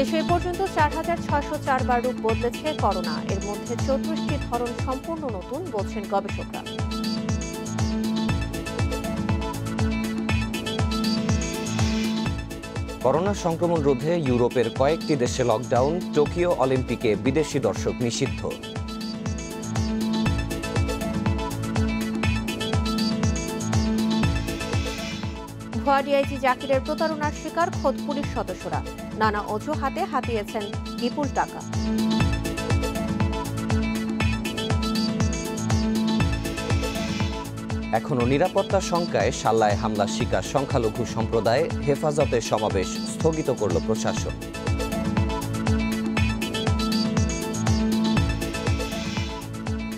দেশে এ পর্যন্ত ৪,৬০৪ বার রূপ বদলেছে করোনা। এর মধ্যে ৩৪টি ধরন সম্পূর্ণ নতুন, বলছেন গবেষকরা। করোনা সংক্রমণ রোধে ইউরোপের কয়েকটি দেশে লকডাউন, টোকিও অলিম্পিকে বিদেশি দর্শক নিষিদ্ধ। ভুয়া ডিআইজি জাকিরের প্রতারণার শিকার খোদ পুলিশ সদস্যরা। নানা অজুহাতে হাতিয়েছেন বিপুল টাকা। এখনও নিরাপত্তা শঙ্কায় সাল্লায় হামলার শিকার সংখ্যালঘু সম্প্রদায়, হেফাজতের সমাবেশ স্থগিত করল প্রশাসন।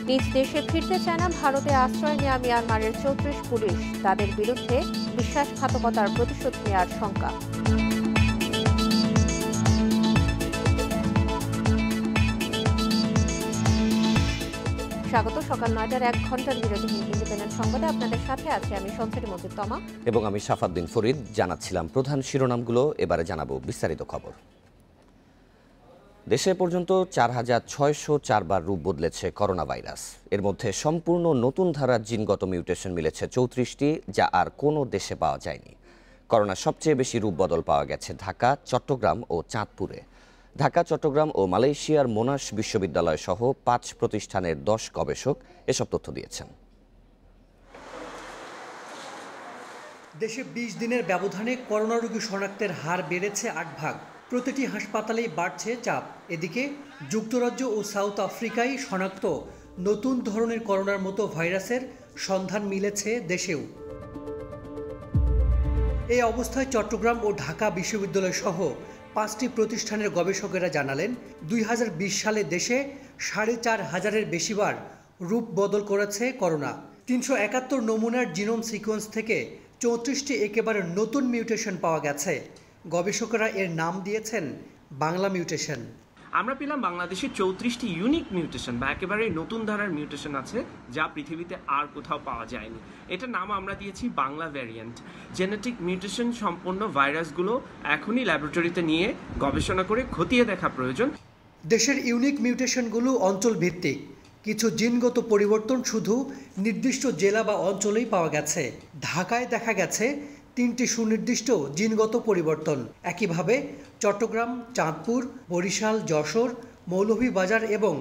নিজ দেশে ফিরতে চায় না ভারতে আশ্রয় নেওয়া মিয়ানমারের ৩৪ পুলিশ। তাদের বিরুদ্ধে বিশ্বাসঘাতকতার প্রতিশোধ নেওয়ার শঙ্কা। স্বাগত সকাল ৯টার ১ ঘন্টার বিরতিহীন ইন্ডিপেন্ডেন্ট সংবাদে আপনাদের সাথে আছে আমি সঞ্চারী মজিদ তমা এবং আমি সাফাদ্দিন ফরিদ। জানাচ্ছিলাম প্রধান শিরোনামগুলো, এবারে জানাবো বিস্তারিত খবর। দেশে পর্যন্ত ৪,৬০৪ বার রূপ বদলেছে করোনা ভাইরাস। এর মধ্যে সম্পূর্ণ নতুন ধারার জিনগত মিউটেশন মিলেছে ৩৪টি, যা আর কোনো দেশে পাওয়া যায়নি। করোনার সবচেয়ে বেশি রূপ বদল পাওয়া গেছে ঢাকা, চট্টগ্রাম ও চাঁদপুরে। ঢাকা, চট্টগ্রাম ও মালয়েশিয়ার মোনাশ বিশ্ববিদ্যালয় সহ ৫ প্রতিষ্ঠানের ১০ গবেষক এসব তথ্য দিয়েছেন। দেশে ২০ দিনের ব্যবধানে করোনা রোগী শনাক্তের হার বেড়েছে ৮ ভাগ। প্রতিটি হাসপাতালেই বাড়ছে চাপ। এদিকে যুক্তরাজ্য ও সাউথ আফ্রিকায় শনাক্ত নতুন ধরনের করোনার মতো ভাইরাসের সন্ধান মিলেছে দেশেও। এই অবস্থায় চট্টগ্রাম ও ঢাকা বিশ্ববিদ্যালয় সহ ৫টি প্রতিষ্ঠানের গবেষকেরা জানালেন ২০২০ সালে দেশে ৪,৫০০-এর বেশিবার রূপ বদল করেছে করোনা। ৩৭১ নমুনার জিনোম সিকোয়েন্স থেকে ৩৪টি একেবারে নতুন মিউটেশন পাওয়া গেছে। গবেষকরা এর নাম দিয়েছেন বাংলা মিউটেশন। আমরা পেলাম বাংলাদেশে ৩৪টি ইউনিক মিউটেশন বা একেবারে নতুন ধারার মিউটেশন আছে, যা পৃথিবীতে আর কোথাও পাওয়া যায়নি। এটার নাম আমরা দিয়েছি বাংলা ভ্যারিয়েন্ট। জেনেটিক মিউটেশন সম্পন্ন ভাইরাসগুলো এখনই ল্যাবরেটরিতে নিয়ে গবেষণা করে খতিয়ে দেখা প্রয়োজন। দেশের ইউনিক মিউটেশনগুলো অঞ্চল ভিত্তিক। কিছু জিনগত পরিবর্তন শুধু নির্দিষ্ট জেলা বা অঞ্চলেই পাওয়া গেছে। ঢাকায় দেখা গেছে ৩টি সুনির্দিষ্ট জিনগত পরিবর্তন। একইভাবে চট্টগ্রাম, চাঁদপুর, বরিশাল, যশোর, মৌলভীবাজার এবং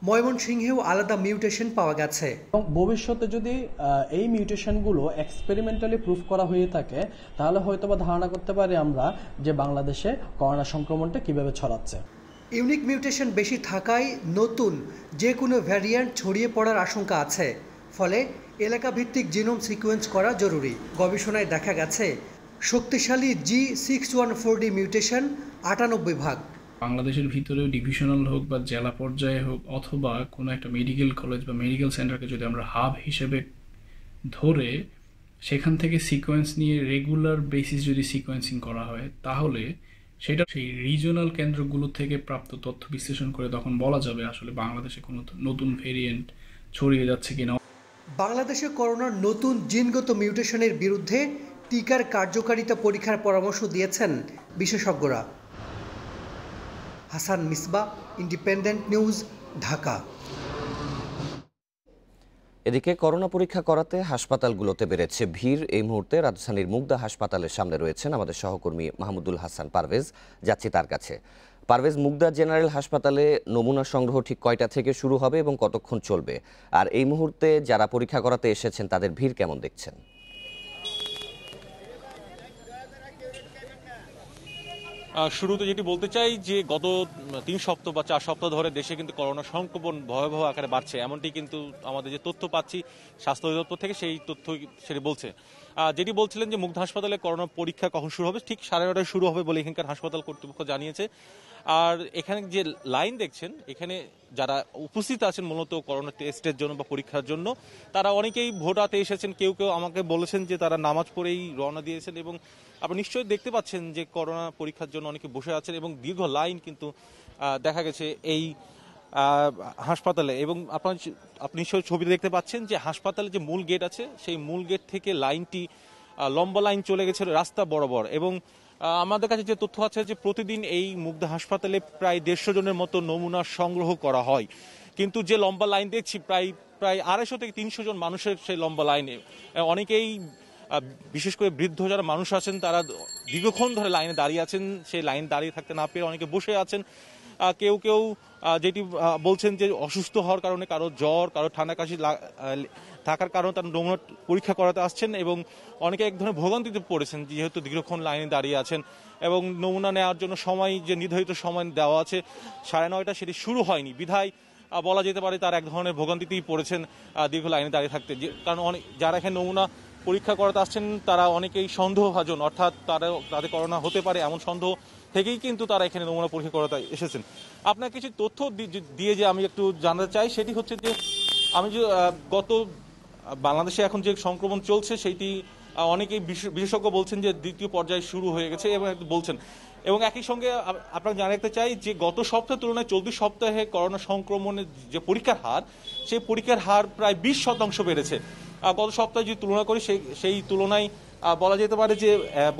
ময়মনসিংহেও আলাদা মিউটেশন পাওয়া গেছে। এবং ভবিষ্যতে যদি এই মিউটেশনগুলো এক্সপেরিমেন্টালি প্রুফ করা হয়ে থাকে, তাহলে হয়তোবা ধারণা করতে পারি আমরা যে বাংলাদেশে করোনা সংক্রমণটা কিভাবে ছড়াচ্ছে। ইউনিক মিউটেশন বেশি থাকায় নতুন যে কোনো ভ্যারিয়েন্ট ছড়িয়ে পড়ার আশঙ্কা আছে। ফলে এলাকা ভিত্তিক জিনোম সিকোয়েন্স করা জরুরি। গবেষণায় দেখা গেছে শক্তিশালী G614D মিউটেশন ৯৮ ভাগ। বাংলাদেশের ভিতরেও ডিভিশনাল হোক বা জেলা পর্যায়ে হোক, অথবা কোনো একটা মেডিকেল কলেজ বা মেডিকেল সেন্টারকে যদি আমরা হাব হিসেবে ধরে সেখান থেকে সিকোয়েন্স নিয়ে রেগুলার বেসিস যদি সিকোয়েন্সিং করা হয়, তাহলে সেটা সেই রিজিওনাল কেন্দ্রগুলো থেকে প্রাপ্ত তথ্য বিশ্লেষণ করে তখন বলা যাবে আসলে বাংলাদেশে কোনো নতুন ভেরিয়েন্ট ছড়িয়ে যাচ্ছে কিনা। বাংলাদেশে করোনার নতুন জিনগত মিউটেশনের বিরুদ্ধে টিকার কার্যকারিতা পরীক্ষার পরামর্শ দিয়েছেন বিশেষজ্ঞরা। Hasan Misba, independent news, Dhaka. এদিকে করোনা পরীক্ষা করাতে হাসপাতালগুলোতে বেড়েছে ভিড়। এই মুহূর্তে রাজধানীর মুগদা হাসপাতালের সামনে রয়েছেন আমাদের সহকর্মী মাহমুদুল হাসান পারভেজ। যাচ্ছি তার কাছে। পারভেজ, মুগদা জেনারেল হাসপাতালে নমুনা সংগ্রহ ঠিক কয়টা থেকে শুরু হবে এবং কতক্ষণ চলবে? আর এই মুহূর্তে যারা পরীক্ষা করাতে এসেছেন তাদের ভিড় কেমন দেখছেন? শুরুতে যেটি বলতে চাই যে গত ৩ সপ্তাহ বা ৪ সপ্তাহ ধরে দেশে কিন্তু করোনা সংক্রমণ ভয়াবহ আকারে বাড়ছে, এমনটি কিন্তু আমাদের যে তথ্য পাচ্ছি স্বাস্থ্য অধিদপ্তর থেকে সেই তথ্য সেটি বলছে। যেটি বলছিলেন যে মুগদা হাসপাতালে করোনা পরীক্ষা কখন শুরু হবে, ঠিক 9:30টায় শুরু হবে বলে এখানকার হাসপাতাল কর্তৃপক্ষ জানিয়েছে। আর এখানে যে লাইন দেখছেন, এখানে যারা উপস্থিত আছেন মূলত করোনা টেস্টের জন্য বা পরীক্ষার জন্য, তারা অনেকেই ভোটাতে এসেছেন। কেউ কেউ আমাকে বলেছেন যে তারা নামাজ পড়েই রওনা দিয়েছেন এবং আপনি নিশ্চয়ই দেখতে পাচ্ছেন যে করোনা পরীক্ষার জন্য অনেকে বসে আছেন এবং দীর্ঘ লাইন কিন্তু দেখা গেছে এই হাসপাতালে। এবং আপনি নিশ্চয়ই ছবিতে দেখতে পাচ্ছেন যে হাসপাতালে যে মূল গেট আছে, সেই মূল গেট থেকে লাইনটি লম্বা লাইন চলে গেছে রাস্তা বরাবর এবং আমাদের কাছে যে তথ্য আছে যে প্রতিদিন এই মুগদা হাসপাতালে প্রায় 150 জনের মতো নমুনা সংগ্রহ করা হয়, কিন্তু যে লম্বা লাইন দেখছি প্রায় 250 থেকে 300 জন মানুষের সেই লম্বা লাইনে অনেকেই বিশেষ করে বৃদ্ধ যারা মানুষ আছেন তারা দীর্ঘক্ষণ ধরে লাইনে দাঁড়িয়ে আছেন, সেই লাইন দাঁড়িয়ে থাকতে না পেরে অনেকে বসে আছেন। কেউ কেউ যেটি বলছেন যে অসুস্থ হওয়ার কারণে কারো জ্বর, কারো ঠান্ডা কাশি থাকার কারণে তারা নমুনা পরীক্ষা করাতে আসছেন এবং অনেকে এক ধরনের ভোগান্তিতে পড়েছেন যেহেতু দীর্ঘক্ষণ লাইনে দাঁড়িয়ে আছেন এবং নমুনা নেওয়ার জন্য সময় যে নির্ধারিত সময় দেওয়া আছে 9:30 সেটি শুরু হয়নি বিধায় বলা যেতে পারে তার এক ধরনের ভোগান্তিতেই পড়েছেন দীর্ঘ লাইনে দাঁড়িয়ে থাকতে। কারণ অনেক যারা এখানে নমুনা পরীক্ষা করাতে আসছেন তারা অনেকেই সন্দেহভাজন, অর্থাৎ তাদের করোনা হতে পারে এমন সন্দেহ থেকেই কিন্তু তারা এখানে নমুনা পরীক্ষা করাতে এসেছেন। আপনার কিছু তথ্য দিয়ে যে আমি একটু জানতে চাই সেটি হচ্ছে যে আমি যে গত বাংলাদেশে এখন যে সংক্রমণ চলছে সেইটি অনেকেই বিশেষজ্ঞ বলছেন যে দ্বিতীয় পর্যায়ে শুরু হয়ে গেছে এবং বলছেন, এবং একই সঙ্গে আপনারা জানাতে চাই যে গত সপ্তাহের তুলনায় চলতি সপ্তাহে করোনা সংক্রমণের যে পরীক্ষার হার, সেই পরীক্ষার হার প্রায় 20% বেড়েছে। গত সপ্তাহে যদি তুলনা করি সেই তুলনায় বলা যেতে পারে যে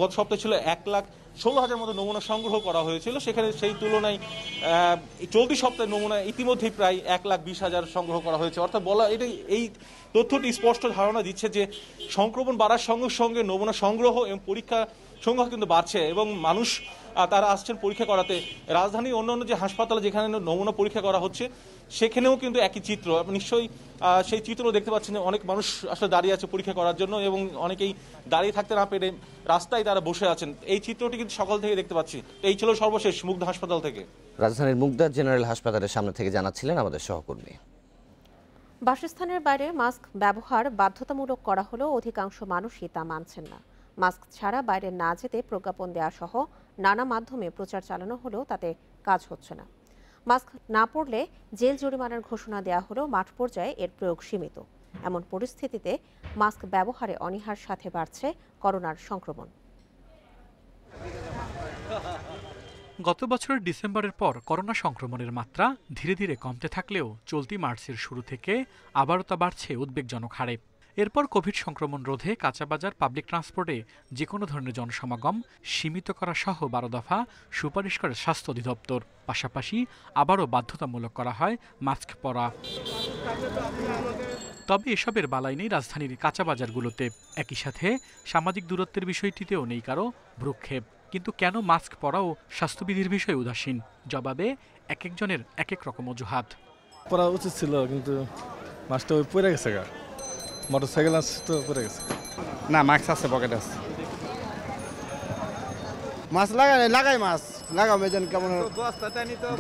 গত সপ্তাহে ছিল 1,16,000 মতো নমুনা সংগ্রহ করা হয়েছিল, সেখানে সেই তুলনায় চলতি সপ্তাহে নমুনা ইতিমধ্যেই প্রায় 1,20,000 সংগ্রহ করা হয়েছে। অর্থাৎ এই তথ্যটি স্পষ্ট ধারণা দিচ্ছে যে সংক্রমণ বাড়ার সঙ্গে সঙ্গে নমুনা সংগ্রহ এবং পরীক্ষা সংখ্যা কিন্তু বাড়ছে এবং মানুষ তারা আসছেন পরীক্ষা করাতে। রাজধানীর অন্যান্য যে হাসপাতালে যেখানে নমুনা পরীক্ষা করা হচ্ছে সেখানেও কিন্তু একই চিত্র, আপনি নিশ্চয়ই সেই চিত্র দেখতে পাচ্ছেন। অনেক মানুষ আসলে দাঁড়িয়ে আছে পরীক্ষা করার জন্য এবং অনেকেই দাঁড়িয়ে থাকতে না পেরে রাস্তায় তারা বসে আছেন। এই চিত্রটি কিন্তু সকাল থেকে দেখতে পাচ্ছি। এই ছিল সর্বশেষ মুগদা হাসপাতাল থেকে। রাজধানীর মুগদা জেনারেল হাসপাতালের সামনে থেকে জানাচ্ছিলেন আমাদের সহকর্মী। বাসস্থানের বাইরে মাস্ক ব্যবহার বাধ্যতামূলক করা হলেও অধিকাংশ মানুষই তা মানছেন না। মাস্ক ছাড়া বাইরে না যেতে প্রজ্ঞাপন দেওয়া সহ নানা মাধ্যমে প্রচার চালানো হলেও তাতে কাজ হচ্ছে না। মাস্ক না পরলে জেল জরিমানার ঘোষণা দেওয়া হলেও মাঠ পর্যায়ে এর প্রয়োগ সীমিত। এমন পরিস্থিতিতে মাস্ক ব্যবহারে অনীহার সাথে বাড়ছে করোনার সংক্রমণ। গত বছরের ডিসেম্বরের পর করোনা সংক্রমণের মাত্রা ধীরে ধীরে কমতে থাকলেও চলতি মার্চের শুরু থেকে আবারও তা বাড়ছে উদ্বেগজনক হারে। এরপর কোভিড সংক্রমণ রোধে কাঁচাবাজার, পাবলিক ট্রান্সপোর্টে যে কোনো ধরনের জনসমাগম সীমিত করা সহ 12 দফা সুপারিশ করে স্বাস্থ্য অধিদপ্তর। পাশাপাশি আবারও বাধ্যতামূলক করা হয় মাস্ক পরা। তবে এসবের বালাই নেই রাজধানীর কাঁচাবাজারগুলোতে। একই সাথে সামাজিক দূরত্বের বিষয়টিতেও নেই কারো ভ্রুক্ষেপ। কিন্তু কেন মাস্ক পরা ও স্বাস্থ্যবিধির বিষয়ে উদাসীন? জবাবে এক একজনের এক এক রকম অজুহাত। পরা উচিত ছিল কিন্তু মাস্কটা ওই পড়ে গেছে, মোটরসাইকেল আসছে তো পড়ে গেছে। না, মাস্ক আছে, পকেটে আছে। মাছ লাগাই মাছ লাগাবো যেন কেমন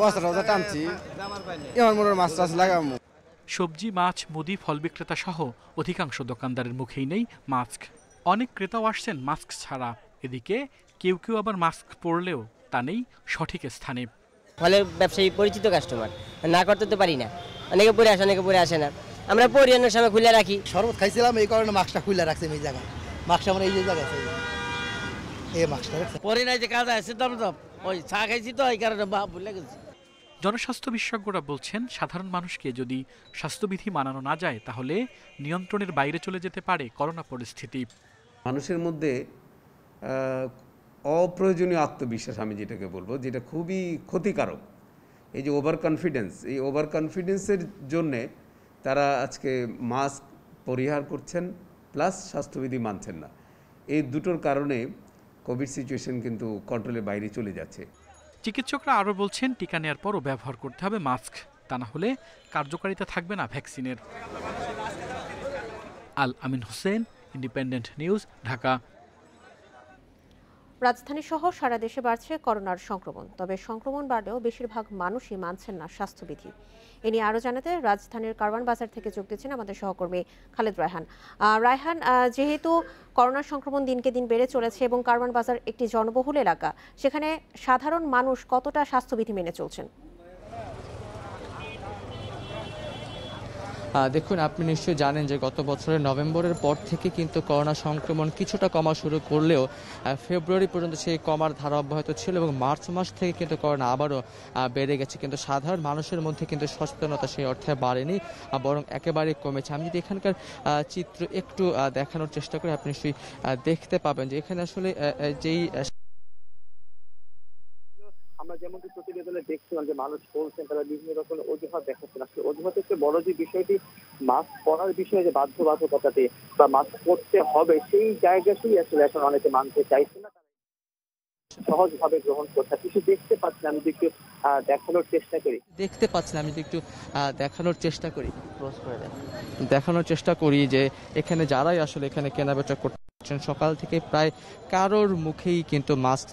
বস্তাটা টানছি এমন মনে মাছ টাছ লাগাবো। সবজি, মাছ, মুদি, ফল বিক্রেতা সহ অধিকাংশ দোকানদারের মুখেই নেই মাস্ক। অনেক ক্রেতাও আসছেন মাস্ক ছাড়া। এদিকে কেউ কেউ আবার মাস্ক পরলেও তা নেই সঠিক স্থানে। ফলে ব্যবসায়ী পরিচিত কাস্টমার না করতে তো পারি না, অনেকে পরে আসে অনেকে পরে আসে না। আমরা পরিয়ানোর সময় খুলে রাখি। শরবত খাইছিলাম এই কারণে মাস্কটা খুলে রাখছি এই জায়গায়। মাস্কটা আমরা এই যে জায়গায় এই মাস্কটা পরে নাই যে কাজ আছে দম ওই চা খাইছি তো এই কারণে ভুলে গেছি। জনস্বাস্থ্য বিশেষজ্ঞরা বলছেন সাধারণ মানুষকে যদি স্বাস্থ্যবিধি মানানো না যায় তাহলে নিয়ন্ত্রণের বাইরে চলে যেতে পারে করোনা পরিস্থিতি। মানুষের মধ্যে অপ্রয়োজনীয় আত্মবিশ্বাস, আমি যেটাকে বলবো, যেটা খুবই ক্ষতিকারক। এই যে ওভার কনফিডেন্স, এই ওভার কনফিডেন্সের জন্যে তারা আজকে মাস্ক পরিহার করছেন প্লাস স্বাস্থ্যবিধি মানছেন না। এই দুটোর কারণে কোভিড সিচুয়েশন কিন্তু কন্ট্রোলের বাইরে চলে যাচ্ছে। চিকিৎসকরা আরও বলছেন টিকা নেওয়ার পরও ব্যবহার করতে হবে মাস্ক, তা না হলে কার্যকারিতা থাকবে না ভ্যাকসিনের। আল আমিন হোসেন, ইন্ডিপেন্ডেন্ট নিউজ, ঢাকা। রাজধানী সহ সারা দেশে বাড়ছে করোনার সংক্রমণ। তবে সংক্রমণ বাড়লেও বেশিরভাগ মানুষই মানছেন না স্বাস্থ্যবিধি। এ নিয়ে আরও জানাতে রাজধানীর কারওয়ান বাজার থেকে যোগ দিচ্ছেন আমাদের সহকর্মী খালেদ রায়হান। রায়হান, যেহেতু করোনার সংক্রমণ দিনকে দিন বেড়ে চলেছে এবং কারওয়ান বাজার একটি জনবহুল এলাকা, সেখানে সাধারণ মানুষ কতটা স্বাস্থ্যবিধি মেনে চলছেন? দেখুন, আপনি নিশ্চয়ই জানেন যে গত বছরের নভেম্বরের পর থেকে কিন্তু করোনা সংক্রমণ কিছুটা কমা শুরু করলেও ফেব্রুয়ারি পর্যন্ত সেই কমার ধারা অব্যাহত ছিল এবং মার্চ মাস থেকে কিন্তু করোনা আবারও বেড়ে গেছে। কিন্তু সাধারণ মানুষের মধ্যে কিন্তু সচেতনতা সেই অর্থে বাড়েনি, বরং একেবারে কমেছে। আমি যদি এখানকার চিত্র একটু দেখানোর চেষ্টা করি, আপনি নিশ্চয়ই দেখতে পাবেন যে এখানে আসলে যেই আসলে দেখছিলাম যে মানুষ বলছেন তারা বিভিন্ন রকমের অজুহাত দেখাচ্ছেন। আসলে অজুহাতের চেয়ে বড় যে বিষয়টি মাস্ক পরার বিষয়ে যে বাধ্যবাধকতাটি বা মাস্ক পরতে হবে সেই জায়গাতেই আসলে এখন অনেকে মানতে চাইছে না, সহজভাবে গ্রহণ করছে। কিছু দেখতে পাচ্ছি, আমি যদি একটু দেখানোর চেষ্টা করি যে এখানে যারাই আসলে এখানে কেনাবেচা করছেন সকাল থেকে প্রায় কারোর মুখেই কিন্তু মাস্ক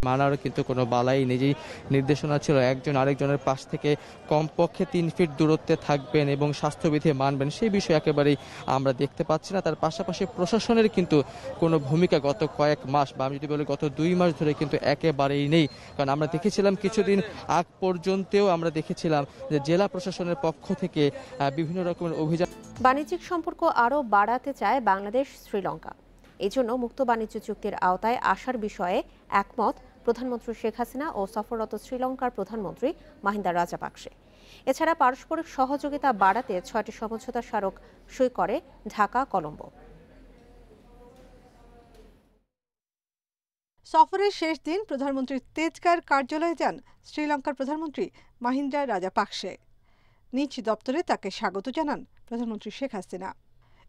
মানার কিন্তু কোনো বালাই নিজেই নির্দেশনা ছিল একজন আরেকজনের পাশ থেকে কমপক্ষে 3 ফিট দূরত্বে থাকবেন এবং স্বাস্থ্যবিধি মানবেন, সেই বিষয়ে একেবারেই আমরা দেখতে পাচ্ছি না। তার পাশাপাশি প্রশাসনের কিন্তু কোনো ভূমিকা গত কয়েক মাস বা আমি যদি বলি গত 2 মাস ধরে কিন্তু একেবারেই নেই। কারণ আমরা দেখেছিলাম কিছুদিন আগ পর্যন্তও আমরা দেখেছিলাম যে জেলা প্রশাসনের পক্ষ থেকে বিভিন্ন রকমের অভিযান। বাণিজ্যিক সম্পর্ক আরও বাড়াতে চায় বাংলাদেশ শ্রীলঙ্কা। এজন্য মুক্ত বাণিজ্য চুক্তির আওতায় আসার বিষয়ে একমত প্রধানমন্ত্রী শেখ হাসিনা ও সফররত শ্রীলঙ্কার প্রধানমন্ত্রী মাহিন্দা রাজাপাকসে। এছাড়া পারস্পরিক সহযোগিতা বাড়াতে 6টি সমঝোতা স্মারক সই করে ঢাকা কলম্বো। সফরের শেষ দিন প্রধানমন্ত্রীর তেজগাঁর কার্যালয়ে যান শ্রীলঙ্কার প্রধানমন্ত্রী মাহিন্দা রাজাপাকসে। নিজ দপ্তরে তাকে স্বাগত জানান প্রধানমন্ত্রী শেখ হাসিনা।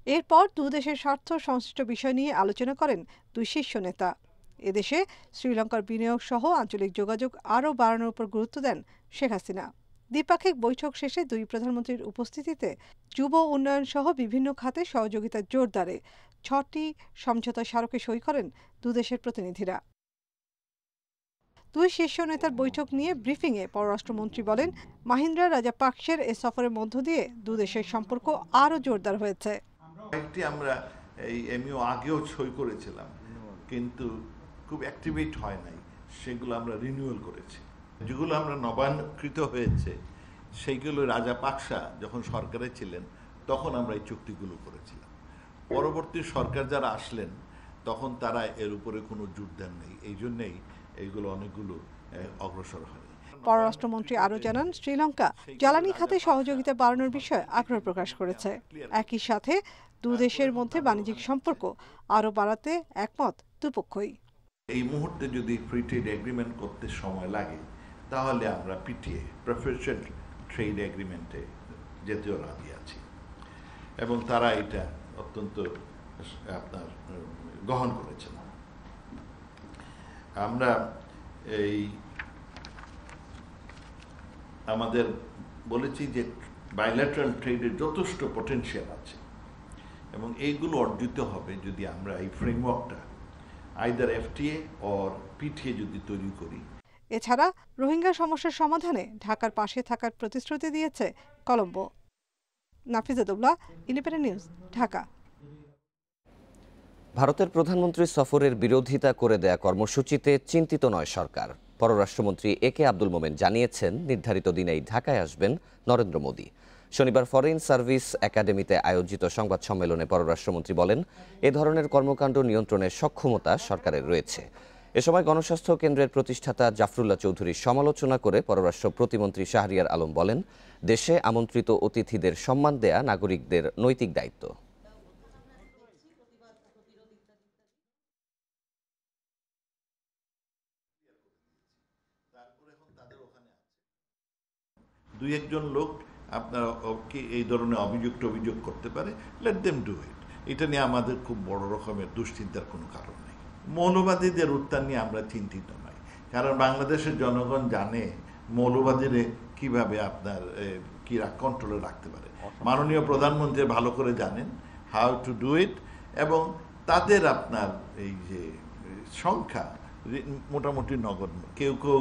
এরপর দুই দেশের স্বার্থ সংশ্লিষ্ট বিষয় নিয়ে আলোচনা করেন দুই শীর্ষ নেতা। এদেশে শ্রীলঙ্কার বিনিয়োগ সহ আঞ্চলিক যোগাযোগ আরও বাড়ানোর উপর গুরুত্ব দেন শেখ হাসিনা। দ্বিপাক্ষিক বৈঠক শেষে দুই প্রধানমন্ত্রীর উপস্থিতিতে যুব উন্নয়ন সহ বিভিন্ন খাতে সহযোগিতা জোরদারে 6টি সমঝোতা স্মারকে সই করেন দুদেশের প্রতিনিধিরা। দুই শীর্ষ নেতার বৈঠক নিয়ে ব্রিফিংয়ে পররাষ্ট্রমন্ত্রী বলেন, মাহিন্দ্রা রাজাপাকসের এ সফরের মধ্য দিয়ে দুদেশের সম্পর্ক আরও জোরদার হয়েছে। আমরা এই এমইও আগেও সই করেছিলাম, কিন্তু খুব অ্যাক্টিভেট হয় নাই, সেগুলো আমরা রিনিউয়াল করেছি। যেগুলো আমরা নবায়নকৃত হয়েছে সেইগুলো রাজাপাকসা যখন সরকারে ছিলেন তখন আমরা এই চুক্তিগুলো করেছিলাম। পরবর্তী সরকার যারা আসলেন তখন তারা এর উপরে কোনো জোর দেন নেই, এই জন্যেই এইগুলো অনেকগুলো অগ্রসর হয়। পররাষ্ট্রমন্ত্রী আরও জানান, শ্রীলঙ্কা জ্বালানি খাতে সহযোগিতা বাড়ানোর বিষয়ে আগ্রহ প্রকাশ করেছে। একই সাথে দুদেশের মধ্যে বাণিজ্যিক সম্পর্ক আরও বাড়াতে একমত দুপক্ষই। এই মুহূর্তে যদি ফ্রি ট্রেড এগ্রিমেন্ট করতে সময় লাগে তাহলে আমরা পিটিএ প্রেফারেন্সিয়াল ট্রেড এগ্রিমেন্টে যেতেও রাজি আছি এবং তারা এটা অত্যন্ত আপনার গ্রহণ করেছেন। আমরা এই আমাদের বলেছি যে বাইল্যাটারাল ট্রেডের যথেষ্ট পটেনশিয়াল আছে এবং এইগুলো অর্জিত হবে যদি আমরা এই ফ্রেমওয়ার্কটা আইদার এফটিএ অর পিটিএ যদি তৈরি করি। এছাড়া রোহিঙ্গা সমস্যার সমাধানে ঢাকার পাশে থাকার প্রতিশ্রুতি দিয়েছে কলম্বো। Nafizatullah, independent news, Dhaka. ভারতের প্রধানমন্ত্রী সফরের বিরোধিতা করে দেয়া কর্মসূচিতে চিন্তিত নয় সরকার। পররাষ্ট্রমন্ত্রী একে আব্দুল মোমেন জানিয়েছেন, নির্ধারিত দিনেই ঢাকায় আসবেন নরেন্দ্র মোদী। শনিবার ফরেন সার্ভিস একাডেমিতে আয়োজিত সংবাদ সম্মেলনে পররাষ্ট্রমন্ত্রী বলেন, এ ধরনের কর্মকাণ্ড নিয়ন্ত্রণের সক্ষমতা সরকারের রয়েছে। এ সময় গণস্বাস্থ্য কেন্দ্রের প্রতিষ্ঠাতা জাফরুল্লাহ চৌধুরীর সমালোচনা করে পররাষ্ট্র প্রতিমন্ত্রী শাহরিয়ার আলম বলেন, দেশে আমন্ত্রিত অতিথিদের সম্মান দেয়া নাগরিকদের নৈতিক দায়িত্ব। দুই একজন লোক আপনার এই ধরনের অভিযোগ করতে পারে, লেট দেম ডু ইট। এটা নিয়ে আমাদের খুব বড় রকমের দুশ্চিন্তার কোনো কারণ নেই। মৌলবাদীদের উত্থান নিয়ে আমরা চিন্তিত নই, কারণ বাংলাদেশের জনগণ জানে মৌলবাদীরা কিভাবে আপনার কন্ট্রোলে রাখতে পারে। মাননীয় প্রধানমন্ত্রী ভালো করে জানেন হাউ টু ডু ইট, এবং তাদের আপনার এই যে সংখ্যা মোটামুটি নগণ্য। কেউ কেউ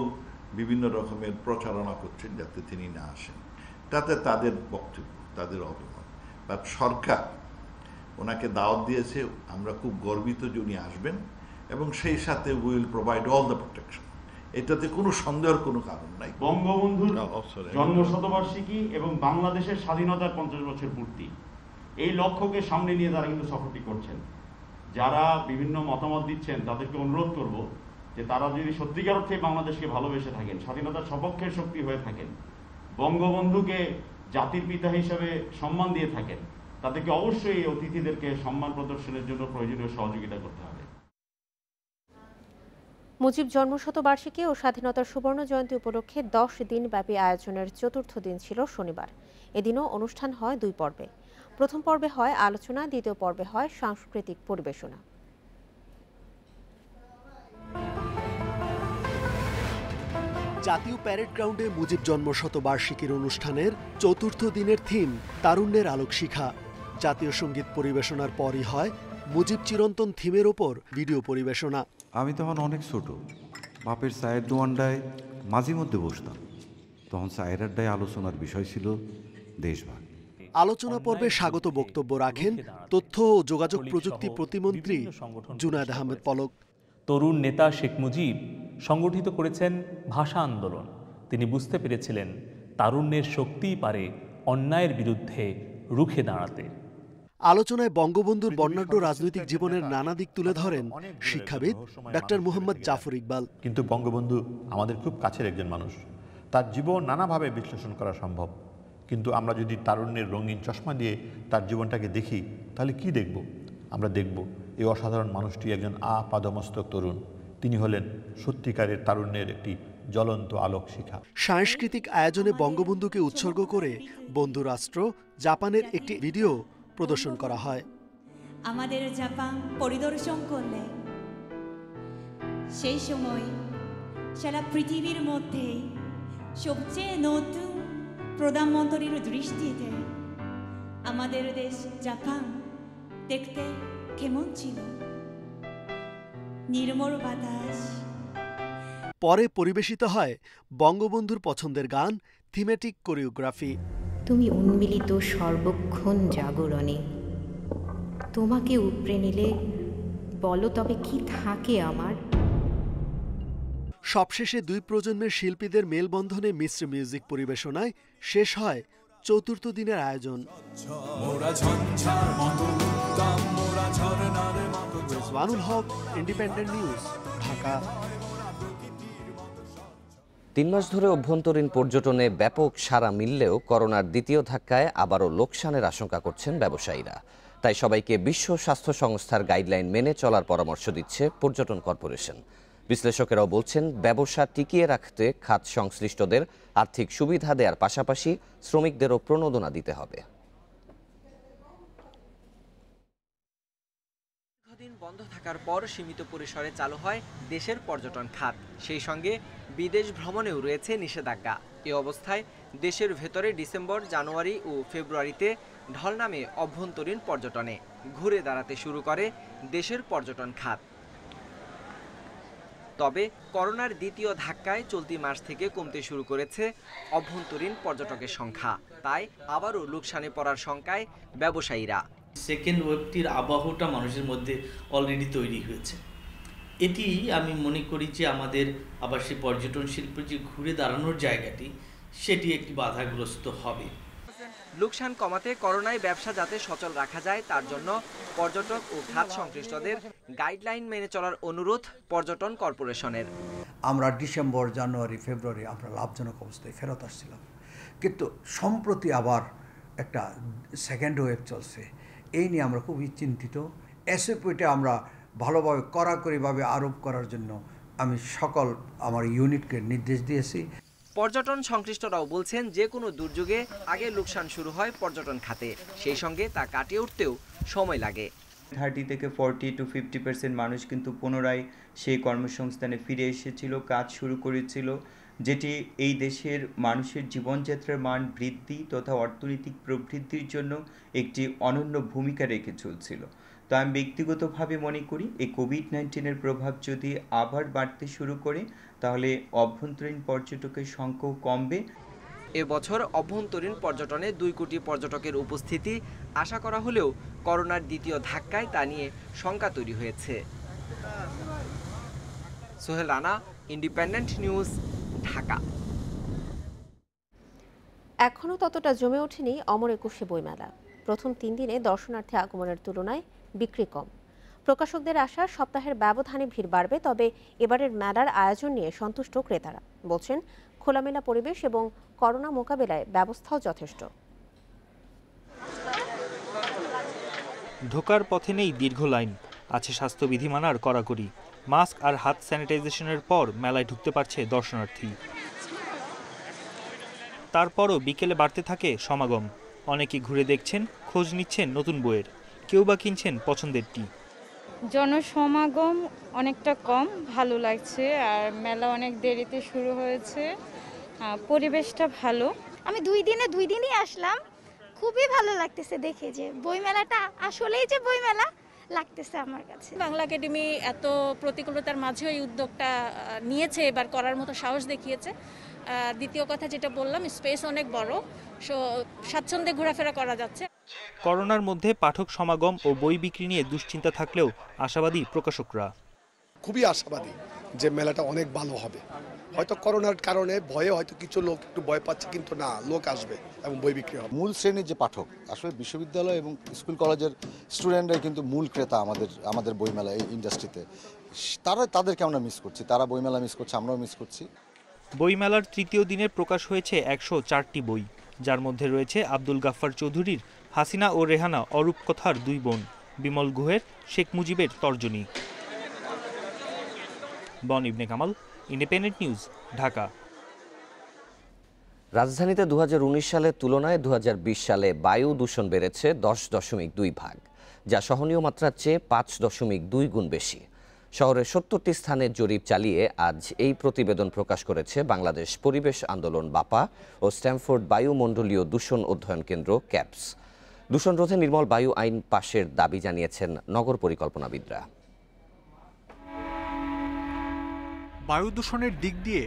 বিভিন্ন রকমের প্রচারণা করছেন যাতে তিনি না আসেন, তাতে তাদের বক্তব্য, তাদের অভিমত। বাট সরকার ওনাকে দাওয়াত দিয়েছে, আমরা খুব গর্বিত যে উনি আসবেন এবং সেই সাথে will provide all the protection. এটাতে কোনো সন্দেহের কোনো কারণ নাই। বঙ্গবন্ধুর জন্ম শতবার্ষিকী এবং বাংলাদেশের স্বাধীনতার 50 বছর পূর্তি, এই লক্ষ্যকে সামনে নিয়ে তারা কিন্তু সফরটি করছেন। যারা বিভিন্ন মতামত দিচ্ছেন তাদেরকে অনুরোধ করব যে তারা যদি সত্যিকার অর্থে বাংলাদেশকে ভালোবেসে থাকেন, স্বাধীনতার সপক্ষের শক্তি হয়ে থাকেন, বঙ্গবন্ধুকে জাতির পিতা হিসেবে সম্মান দিয়ে থাকেন, তাদেরকে অবশ্যই এই অতিথিদেরকে সম্মান প্রদর্শনের জন্য প্রয়োজনীয় সহযোগিতা করতে হবে। মুজিব জন্মশতবার্ষিকী ও স্বাধীনতার সুবর্ণ জয়ন্তী উপলক্ষে 10 দিনব্যাপী আয়োজনের চতুর্থ দিন ছিল শনিবার। এদিনও অনুষ্ঠান হয় 2 পর্বে। প্রথম পর্বে হয় আলোচনা, দ্বিতীয় পর্বে হয় সাংস্কৃতিক পরিবেশনা। জাতীয় প্যারেড গ্রাউন্ডে মুজিব জন্মশতবার্ষিকীর অনুষ্ঠানের চতুর্থ দিনের থিম তারুণ্যের আলোকশিখা। জাতীয় সঙ্গীত পরিবেশনার পরই হয় মুজিব চিরন্তন থিমের ওপর ভিডিও পরিবেশনা। আমি তখন অনেক ছোট, বাপের চায়ের দোয়ানটায় মাঝে মধ্যে বসতাম। তখন চায়ের আড্ডায় আলোচনার বিষয় ছিল দেশভাগ। আলোচনা পর্বে স্বাগত বক্তব্য রাখেন তথ্য ও যোগাযোগ প্রযুক্তি প্রতিমন্ত্রী জুনায়েদ আহমেদ পলক। তরুণ নেতা শেখ মুজিব সংগঠিত করেছেন ভাষা আন্দোলন। তিনি বুঝতে পেরেছিলেন তারুণ্যের শক্তিই পারে অন্যায়ের বিরুদ্ধে রুখে দাঁড়াতে। আলোচনায় বঙ্গবন্ধুর বর্ণাঢ্য রাজনৈতিক জীবনের নানা দিক তুলে ধরেন শিক্ষাবিদ ডাক্তার মোহাম্মদ জাফর ইকবাল। কিন্তু বঙ্গবন্ধু আমাদের খুব কাছের একজন মানুষ, তার জীবন নানাভাবে বিশ্লেষণ করা সম্ভব। কিন্তু আমরা যদি তারুণ্যের রঙিন চশমা দিয়ে তার জীবনটাকে দেখি, তাহলে কি দেখব? আমরা দেখব এই অসাধারণ মানুষটি একজন আপাদমস্তক তরুণ। তিনি হলেন সত্যিকারের তারুণ্যের একটি জ্বলন্ত আলোক শিখা। সাংস্কৃতিক আয়োজনে বঙ্গবন্ধুকে উৎসর্গ করে বন্ধু রাষ্ট্র জাপানের একটি ভিডিও প্রদর্শন করা হয়। আমাদের জাপান পরিদর্শন করলে সেই সময় সারা পৃথিবীর মধ্যে সবচেয়ে নতুন প্রধানমন্ত্রীর দৃষ্টিতে আমাদের দেশ জাপান দেখতে কেমন ছিল? নির্মল বাতাস। পরে পরিবেশিত হয় বঙ্গবন্ধুর পছন্দের গান, থিমেটিক কোরিওগ্রাফি। তুমি উন্মিলিত সর্বক্ষণ জাগরণে, তোমাকে উপড়ে নিলে বলো তবে কি থাকে আমার। সবশেষে 2 প্রজন্মের শিল্পীদের মেলবন্ধনে মিশ্র মিউজিক পরিবেশনায় শেষ হয় চতুর্থ দিনের আয়োজন। রেজওয়ানুল হক, ইন্ডিপেন্ডেন্ট নিউজ, ঢাকা। 3 মাস ধরে অভ্যন্তরীণ পর্যটনে ব্যাপক সাড়া মিললেও করোনার দ্বিতীয় ধাক্কায় আবারও লোকসানের আশঙ্কা করছেন ব্যবসায়ীরা। তাই সবাইকে বিশ্ব স্বাস্থ্য সংস্থার গাইডলাইন মেনে চলার পরামর্শ দিচ্ছে পর্যটন কর্পোরেশন। বিশ্লেষকেরাও বলছেন ব্যবসা টিকিয়ে রাখতে খাত সংশ্লিষ্টদের আর্থিক সুবিধা দেওয়ার পাশাপাশি শ্রমিকদেরও প্রণোদনা দিতে হবে। দীর্ঘদিন বন্ধ থাকার পর সীমিত পরিসরে চালু হয় দেশের পর্যটন খাত। সেই সঙ্গে বিদেশ ভ্রমণেও রয়েছে নিষেধাজ্ঞা। এ অবস্থায় দেশের ভেতরে ডিসেম্বর, জানুয়ারি ও ফেব্রুয়ারিতে ঢল নামে অভ্যন্তরীণ পর্যটনে। ঘুরে দাঁড়াতে শুরু করে দেশের পর্যটন খাত। তবে করোনার দ্বিতীয় ধাক্কায় চলতি মাস থেকে কমতে শুরু করেছে অভ্যন্তরীণ পর্যটকের সংখ্যা। তাই আবারও লোকসানে পড়ার শঙ্কায় ব্যবসায়ীরা। সেকেন্ড ওয়েভটির আবহটা মানুষের মধ্যে অলরেডি তৈরি হয়েছে। এটি আমি মনে করি যে আমাদের আবাসিক পর্যটন শিল্পের যে ঘুরে দাঁড়ানোর জায়গাটি, সেটি একটি বাধাগ্রস্ত হবে। লোকসান কমাতে করোনায় ব্যবসা যাতে সচল রাখা যায় তার জন্য পর্যটক ও খাত সংশ্লিষ্টদের গাইডলাইন মেনে চলার অনুরোধ পর্যটন কর্পোরেশনের। আমরা ডিসেম্বর, জানুয়ারি, ফেব্রুয়ারি আমরা লাভজনক অবস্থায় ফেরত আসছিলাম, কিন্তু সম্প্রতি আবার একটা সেকেন্ড ওয়েভ চলছে। এই নিয়ে আমরা খুবই চিন্তিত। এসওপিটা আমরা ভালোভাবে কড়াকড়িভাবে আরোপ করার জন্য আমি সকল আমার ইউনিটকে নির্দেশ দিয়েছি। পর্যটন সংশ্লিষ্টরাও বলছেন যে কোনো দুর্যোগে আগে লোকসান শুরু হয় পর্যটন খাতে, সেই সঙ্গে তা কাটিয়ে উঠতেও সময় লাগে। 30 থেকে 40 to 50% মানুষ কিন্তু পুনরায় সেই কর্মসংস্থানে ফিরে এসেছিল, কাজ শুরু করেছিল, যেটি এই দেশের মানুষের জীবনযাত্রার মান বৃদ্ধি তথা অর্থনৈতিক প্রবৃদ্ধির জন্য একটি অনন্য ভূমিকা রেখে চলছিল। তো আমি ব্যক্তিগতভাবে মনে করি এই কোভিড-19-এর প্রভাব যদি আবার বাড়তে শুরু করে, তাহলে অভ্যন্তরীণ পর্যটকের সংখ্যাও কমবে। এবছর অভ্যন্তরীণ পর্যটনে 2 কোটি পর্যটকের উপস্থিতি আশা করা হলেও করোনার দ্বিতীয় ধাক্কায় তা নিয়ে শঙ্কা তৈরি হয়েছে। Sohel Rana, independent news, Dhaka. এখনও ততটা জমে ওঠেনি অমর একুশে বইমেলা। প্রথম 3 দিনে দর্শনার্থী আগমনের তুলনায় বিক্রি কম। প্রকাশকদের আশা সপ্তাহের ব্যবধানে ভিড় বাড়বে, তবে এবারের মেলার আয়োজন নিয়ে সন্তুষ্ট ক্রেতারা। বলছেন খোলামেলা পরিবেশ এবং করোনা মোকাবেলায় ব্যবস্থাও যথেষ্ট। ঢোকার পথে নেই দীর্ঘ লাইন, আছে স্বাস্থ্যবিধি মানার কড়াকড়ি। মাস্ক আর হাত স্যানিটাইজেশনের পর মেলায় ঢুকতে পারছে দর্শনার্থী। তারপরও বিকেলে বাড়তে থাকে সমাগম। অনেকে ঘুরে দেখছেন, খোঁজ নিচ্ছেন নতুন বইয়ের, কেউ বা কিনছেন পছন্দেরটি। জনসমাগম অনেকটা কম, ভালো লাগছে। আর মেলা অনেক দেরিতে শুরু হয়েছে, পরিবেশটা ভালো। আমি দুই দিনই আসলাম, খুবই ভালো লাগতেছে দেখে যে বইমেলাটা আসলেই যে বইমেলা লাগতেছে আমার কাছে। বাংলা একাডেমি এত প্রতিকূলতার মাঝেও এই উদ্যোগটা নিয়েছে, এবার করার মতো সাহস দেখিয়েছে। দ্বিতীয় কথা যেটা বললাম, স্পেস অনেক বড়, স্বাচ্ছন্দ্যে ঘোরাফেরা করা যাচ্ছে। করোনার মধ্যে পাঠক সমাগম ও বই বিক্রি নিয়ে দুশ্চিন্তা থাকলেও আশাবাদী প্রকাশকরা। খুবই আশাবাদী যে মেলাটা অনেক ভালো হবে। হয়তো করোনার কারণে ভয়ে হয়তো কিছু লোক একটু ভয় পাচ্ছে, কিন্তু না, লোক আসবে এবং বই বিক্রি হবে। মূল শ্রেণীর যে পাঠক, আসলে বিশ্ববিদ্যালয় এবং স্কুল কলেজের স্টুডেন্টরাই কিন্তু মূল ক্রেতা আমাদের বইমেলা এই ইন্ডাস্ট্রিতে। তাদেরকে আমরা মিস করছি, তারা বইমেলা মিস করছে, আমরাও মিস করছি। বইমেলার তৃতীয় দিনে প্রকাশ হয়েছে 104টি বই, যার মধ্যে রয়েছে আব্দুল গাফফার চৌধুরীর হাসিনা ও রেহানা অরূপ কথার দুই বোন, বিমল গুহের শেখ মুজিবের তর্জনী। বন ইবনে কামাল, ইন্ডিপেন্ডেন্ট নিউজ, ঢাকা। রাজধানীতে 2019 সালের তুলনায় 2020 সালে বায়ু দূষণ বেড়েছে 10.2 ভাগ, যা সহনীয় মাত্রার চেয়ে 5.2 গুণ বেশি। শহরের 70টি স্থানে জরিপ চালিয়ে আজ এই প্রতিবেদন প্রকাশ করেছে বাংলাদেশ পরিবেশ আন্দোলন বাপা ও স্ট্যামফোর্ড বায়ুমণ্ডলীয় দূষণ অধ্যয়ন কেন্দ্র ক্যাপস। দূষণ রোধে নির্মল বায়ু আইন পাশের দাবি জানিয়েছেন নগর পরিকল্পনাবিদরা। বায়ু দূষণের দিক দিয়ে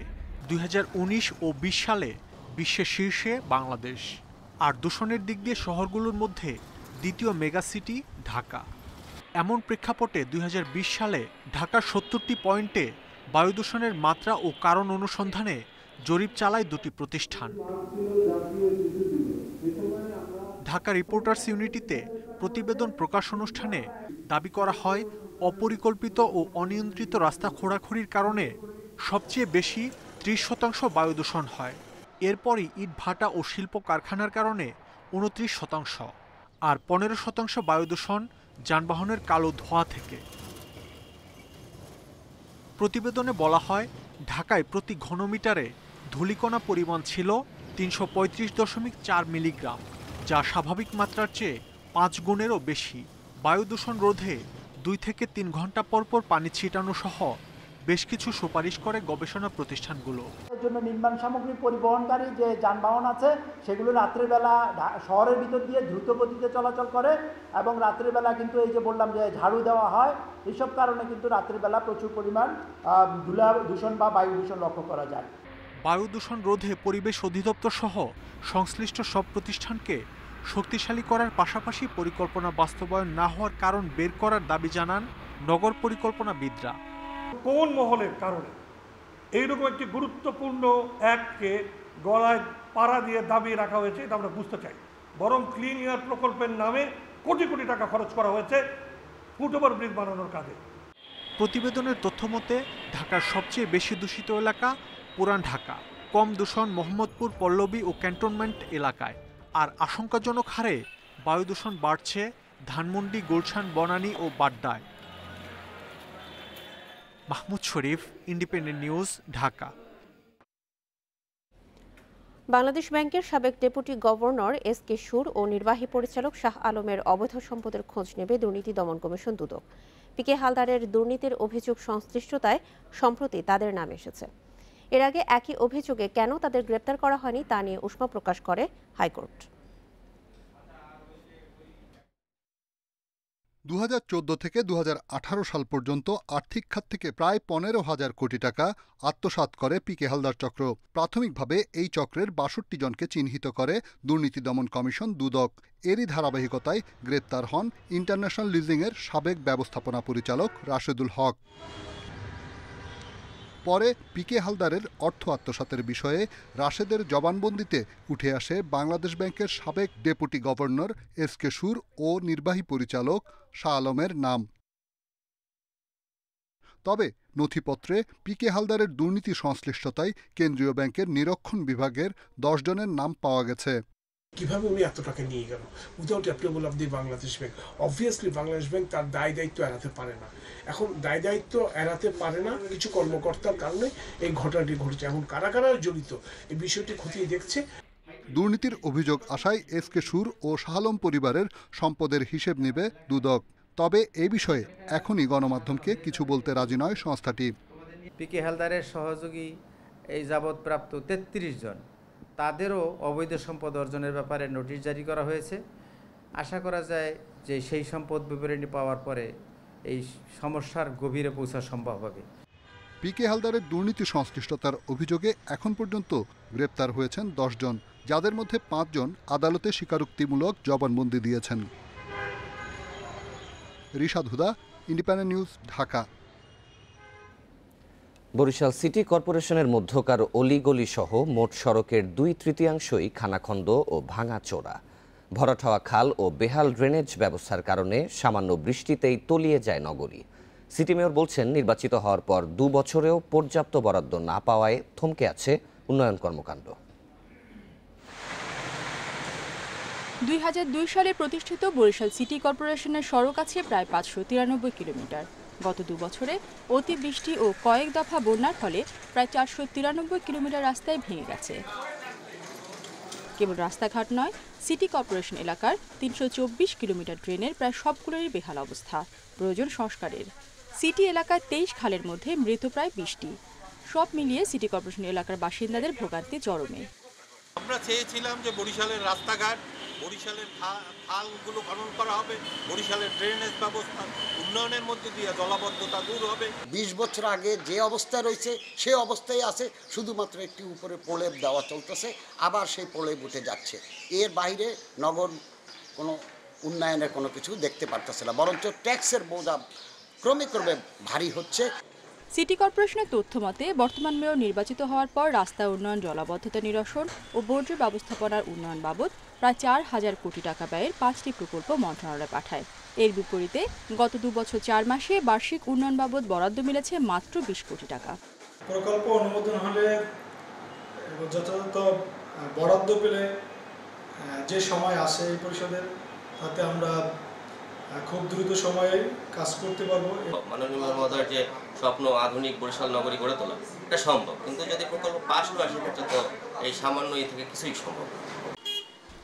2019 ও 20 সালে বিশ্বের শীর্ষে বাংলাদেশ, আর দূষণের দিক দিয়ে শহরগুলোর মধ্যে দ্বিতীয় মেগাসিটি ঢাকা। এমন প্রেক্ষাপটে 2020 সালে ঢাকার 70টি পয়েন্টে বায়ু দূষণের মাত্রা ও কারণ অনুসন্ধানে জরিপ চালায় দুটি প্রতিষ্ঠান। ঢাকা রিপোর্টার্স ইউনিটিতে প্রতিবেদন প্রকাশ অনুষ্ঠানে দাবি করা হয়, অপরিকল্পিত ও অনিয়ন্ত্রিত রাস্তা খোঁড়াখুড়ির কারণে সবচেয়ে বেশি 30% বায়ু দূষণ হয়। এরপরই ইট ভাটা ও শিল্প কারখানার কারণে 29%, আর 15% বায়ু দূষণ যানবাহনের কালো ধোঁয়া থেকে। প্রতিবেদনে বলা হয়, ঢাকায় প্রতি ঘনমিটারে ধূলিকণা পরিমাণ ছিল 335.4 মিলিগ্রাম, যা স্বাভাবিক মাত্রার চেয়ে 5 গুণেরও বেশি। বায়ু দূষণ রোধে 2 থেকে 3 ঘন্টা পরপর পানি ছিটানো সহ বেশ কিছু সুপারিশ করে গবেষণা প্রতিষ্ঠানগুলো। এর জন্য নির্মাণ সামগ্রী পরিবহনকারী যে যানবাহন আছে সেগুলো রাত্রিবেলা শহরের ভিতর দিয়ে দ্রুত গতিতে চলাচল করে, এবং রাত্রিবেলা কিন্তু এই যে বললাম যে ঝাড়ু দেওয়া হয়, এইসব কারণে কিন্তু রাত্রিবেলা প্রচুর পরিমাণ ধুলা দূষণ বা বায়ু দূষণ লক্ষ্য করা যায়। বায়ু দূষণ রোধে পরিবেশ অধিদপ্তর সহ সংশ্লিষ্ট সব প্রতিষ্ঠানকে শক্তিশালী করার পাশাপাশি পরিকল্পনা বাস্তবায়ন না হওয়ার কারণ বের করার দাবি জানান নগর পরিকল্পনাবিদরা। কোন মহলের কারণে এইরকম একটি গুরুত্বপূর্ণ অ্যাক্টকে গলায় পাড়া দিয়ে দাবিয়ে রাখা হয়েছে, এটা আমরা বুঝতে চাই। বরং ক্লিন এয়ার প্রকল্পের নামে কোটি কোটি টাকা খরচ করা হয়েছে ফুটওভার ব্রিজ বানানোর কাজে। প্রতিবেদনের তথ্য মতে ঢাকার সবচেয়ে বেশি দূষিত এলাকা পুরান ঢাকা, কম দূষণ মোহাম্মদপুর, পল্লবী ও ক্যান্টনমেন্ট এলাকায়, আর আশঙ্কাজনক হারে বায়ু দূষণ বাড়ছে ধানমন্ডি, গুলশান, বনানী ও বাড্ডায়। মাহমুদ শরীফ, ইন্ডিপেন্ডেন্ট নিউজ, ঢাকা। বাংলাদেশ ব্যাংকের সাবেক ডেপুটি গভর্নর এস.কে. সুর ও নির্বাহী পরিচালক শাহ আলমের অবৈধ সম্পদের খোঁজ নেবে দুর্নীতি দমন কমিশন দুদক। পি.কে. হালদারের দুর্নীতির অভিযোগ সংশ্লিষ্টতায় সম্প্রতি তাদের নাম এসেছে। এর আগে একই অভিযোগে কেন তাদের গ্রেপ্তার করা হয়নি তা নিয়ে উষ্মা প্রকাশ করে হাইকোর্ট। 2014 থেকে 2018 সাল পর্যন্ত আর্থিক খাত থেকে প্রায় 15,000 কোটি টাকা আত্মসাৎ করে পি.কে. হালদার চক্র। প্রাথমিকভাবে এই চক্রের 62 জনকে চিহ্নিত করে দুর্নীতি দমন কমিশন দুদক। এরই ধারাবাহিকতায় গ্রেপ্তার হন ইন্টারন্যাশনাল লিজিংয়ের সাবেক ব্যবস্থাপনা পরিচালক রাশেদুল হক। পরে পি.কে. হালদারের অর্থ আত্মসাতের বিষয়ে রাশেদের জবানবন্দিতে উঠে আসে বাংলাদেশ ব্যাংকের সাবেক ডেপুটি গভর্নর এস.কে. সুর ও নির্বাহী পরিচালক শাহ আলমের নাম। তবে নথিপত্রে পি.কে. হালদারের দুর্নীতি সংশ্লিষ্টতায় কেন্দ্রীয় ব্যাংকের নিরীক্ষণ বিভাগের 10 জনের নাম পাওয়া গেছে। কিভাবে উনি এত টাকা নিয়ে গেল without approval of the Bangladesh bank? Obviously Bangladesh bank তার দায় দায়িত্ব এড়াতে পারে না। এখন দায় দায়িত্ব এড়াতে পারে না কিছু কর্মকর্তার কারণে এই ঘটনাটি ঘটেছে। এখন কারা কারা জড়িত এই বিষয়টি খতিয়ে দেখছে। দুর্নীতির অভিযোগ আসায় এসকে সুর ও শাহ আলম পরিবারের সম্পদের হিসেব নেবে দুদক। তবে এই বিষয়ে এখনই গণমাধ্যমকে কিছু বলতে রাজি নয় সংস্থাটি। পিকে হালদারের সহযোগী এই যাবৎ প্রাপ্ত ৩৩ জন, তাদেরও অবৈধ সম্পদ অর্জনের ব্যাপারে নোটিশ জারি করা হয়েছে। আশা করা যায় যে সেই সম্পদ বিবরণী পাওয়ার পরে এই সমস্যার গভীরে পৌঁছা সম্ভব হবে। পিকে হালদারের দুর্নীতি সংশ্লিষ্টতার অভিযোগে এখন পর্যন্ত গ্রেপ্তার হয়েছেন ১০ জন, যাদের মধ্যে ৫ জন আদালতে স্বীকারোক্তিমূলক জবানবন্দি দিয়েছেন। Rishad Huda, independent news, Dhaka. Barishal city কর্পোরেশনের মধ্যকার অলিগলি সহ মোট সড়কের ২/৩ খানাখন্দ ও ভাঙাচোরা। ভরাট হওয়া খাল ও বেহাল ড্রেনেজ ব্যবস্থার কারণে সামান্য বৃষ্টিতেই তলিয়ে যায় নগরী। সিটি মেয়র বলছেন, নির্বাচিত হওয়ার পর ২ বছরেও পর্যাপ্ত বরাদ্দ না পাওয়ায় থমকে আছে উন্নয়ন কর্মকাণ্ড। ২০০২ সালে প্রতিষ্ঠিত বরিশাল সিটি কর্পোরেশনের সড়ক আছে প্রায় ৫৯৩ কিলোমিটার। গত ২ বছরে অতিবৃষ্টি ও কয়েক দফা বন্যার ফলে প্রায় ৪৯৩ কিলোমিটার রাস্তায় ভেঙে গেছে। কেবল রাস্তাঘাট নয়, সিটি কর্পোরেশন এলাকার ৩২৪ কিলোমিটার ড্রেনের প্রায় সবগুলোরই বেহাল অবস্থা, প্রয়োজন সংস্কারের। সিটি এলাকায় ২৩ খালের মধ্যে মৃতপ্রায় ২০টি। সব মিলিয়ে সিটি কর্পোরেশন এলাকার বাসিন্দাদের ভোগান্তি চরমে। আমরা চেয়েছিলাম যে বরিশালের রাস্তাঘাট, বরিশালের খালগুলো খনন করা হবে, বরিশালের ড্রেনেজ ব্যবস্থা উন্নয়নের মধ্যে দিয়ে জলাবদ্ধতা দূর হবে। ২০ বছর আগে যে অবস্থায় রয়েছে সে অবস্থায় আছে, শুধুমাত্র একটি উপরে প্রলেপ দেওয়া চলতেছে, আবার সেই প্রলেপ উঠে যাচ্ছে। এর বাইরে নগর কোনো উন্নয়নের কোনো কিছু দেখতে পারতেছে না, বরঞ্চ ট্যাক্সের বোঝা ক্রমে ক্রমে ভারী হচ্ছে। সিটি কর্পোরেশনের তথ্য মতে বর্তমান মেয়র নির্বাচিত হওয়ার পর রাস্তা উন্নয়ন, জলাবদ্ধতা নিরসন ও বর্জ্য ব্যবস্থাপনার উন্নয়ন বাবদ প্রায় ৪,০০০ কোটি টাকা ব্যয়ের ৫টি প্রকল্প মন্ত্রণালয়ে পাঠায়। এর বিপরীতে গত ২ বছর ৪ মাসে বার্ষিক উন্নয়ন বাবদ বরাদ্দ মিলেছে মাত্র ২০ কোটি টাকা। প্রকল্প অনুমোদন হলে যথাযথ বরাদ্দ পেলে যে সময় আসে এই পরিষদের, তাতে আমরা খুব দ্রুত সময়ে কাজ করতে পারবো। মাননীয় মহোদয়ের যে স্বপ্ন আধুনিক বরিশাল নগরী গড়ে তোলা, এটা সম্ভব, কিন্তু যদি প্রকল্প পাশ না আসে সেটা তো এই সামান্য থেকে কিছুই সম্ভব।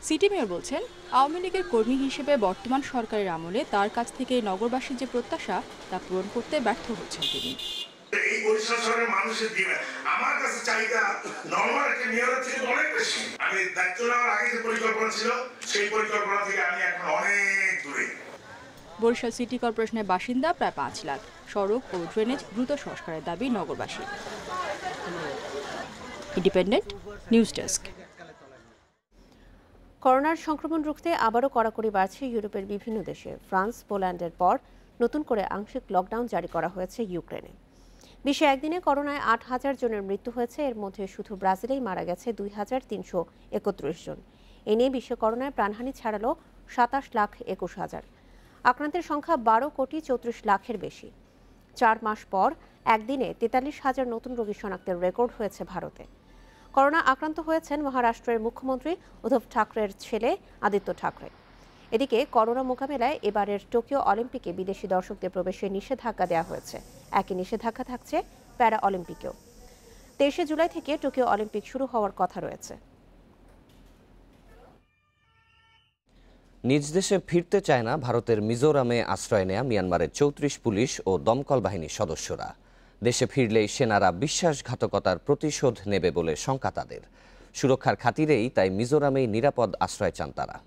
সিটি মেয়র বলছেন, আওয়ামী লীগের কর্মী হিসেবে বর্তমান সরকারের আমলে তার কাছ থেকে নগরবাসীর যে প্রত্যাশা তা পূরণ করতে ব্যর্থ হচ্ছেন তিনি। এই বরিশাল শহরের মানুষের দিনে আমার কাছে চাহিদা নরমাল একটা মেয়রের থেকে অনেক বেশি। আমি দায়িত্ব নেওয়ার আগে যে পরিকল্পনা ছিল সেই পরিকল্পনা থেকে আমি এখন অনেক দূরে। বরিশাল সিটি কর্পোরেশনের বাসিন্দা প্রায় ৫ লাখ। সড়ক ও ড্রেনেজ দ্রুত সংস্কারের দাবি নগরবাসী। Independent news desk. করোনার সংক্রমণ রুখতে আবারও কড়াকড়ি বাড়ছে ইউরোপের বিভিন্ন দেশে। ফ্রান্স, পোল্যান্ডের পর নতুন করে আংশিক লকডাউন জারি করা হয়েছে ইউক্রেনে। বিশ্বে একদিনে করোনায় ৮,০০০ জনের মৃত্যু হয়েছে। এর মধ্যে শুধু ব্রাজিলেই মারা গেছে ২,৩৩১ জন। এ নিয়ে বিশ্বে করোনায় প্রাণহানি ছাড়ালো ২৭,২১,০০০। আক্রান্তের সংখ্যা ১২,৩৪,০০,০০০-এর বেশি। ৪ মাস পর একদিনে ৪৩,০০০ নতুন রোগী শনাক্তের রেকর্ড হয়েছে ভারতে। করোনা আক্রান্ত হয়েছেন মহারাষ্ট্রের মুখ্যমন্ত্রী উদ্ধব ঠাকরের ছেলে আদিত্য ঠাকরে। এদিকে করোনা মোকাবিলায় এবারের টোকিও অলিম্পিকে বিদেশি দর্শকদের প্রবেশে নিষেধাজ্ঞা দেওয়া হয়েছে। একই নিষেধাজ্ঞা থাকছে প্যারা অলিম্পিকেও। ২৩শে জুলাই থেকে টোকিও অলিম্পিক শুরু হওয়ার কথা রয়েছে। নিজ দেশে ফিরতে চায় না ভারতের মিজোরামে আশ্রয় নেয়া মিয়ানমারের ৩৪ পুলিশ ও দমকল বাহিনীর সদস্যরা। দেশে ফিরলেই সেনারা বিশ্বাসঘাতকতার প্রতিশোধ নেবে বলে শঙ্কা তাদের। সুরক্ষার খাতিরেই তাই মিজোরামেই নিরাপদ আশ্রয় চান তারা।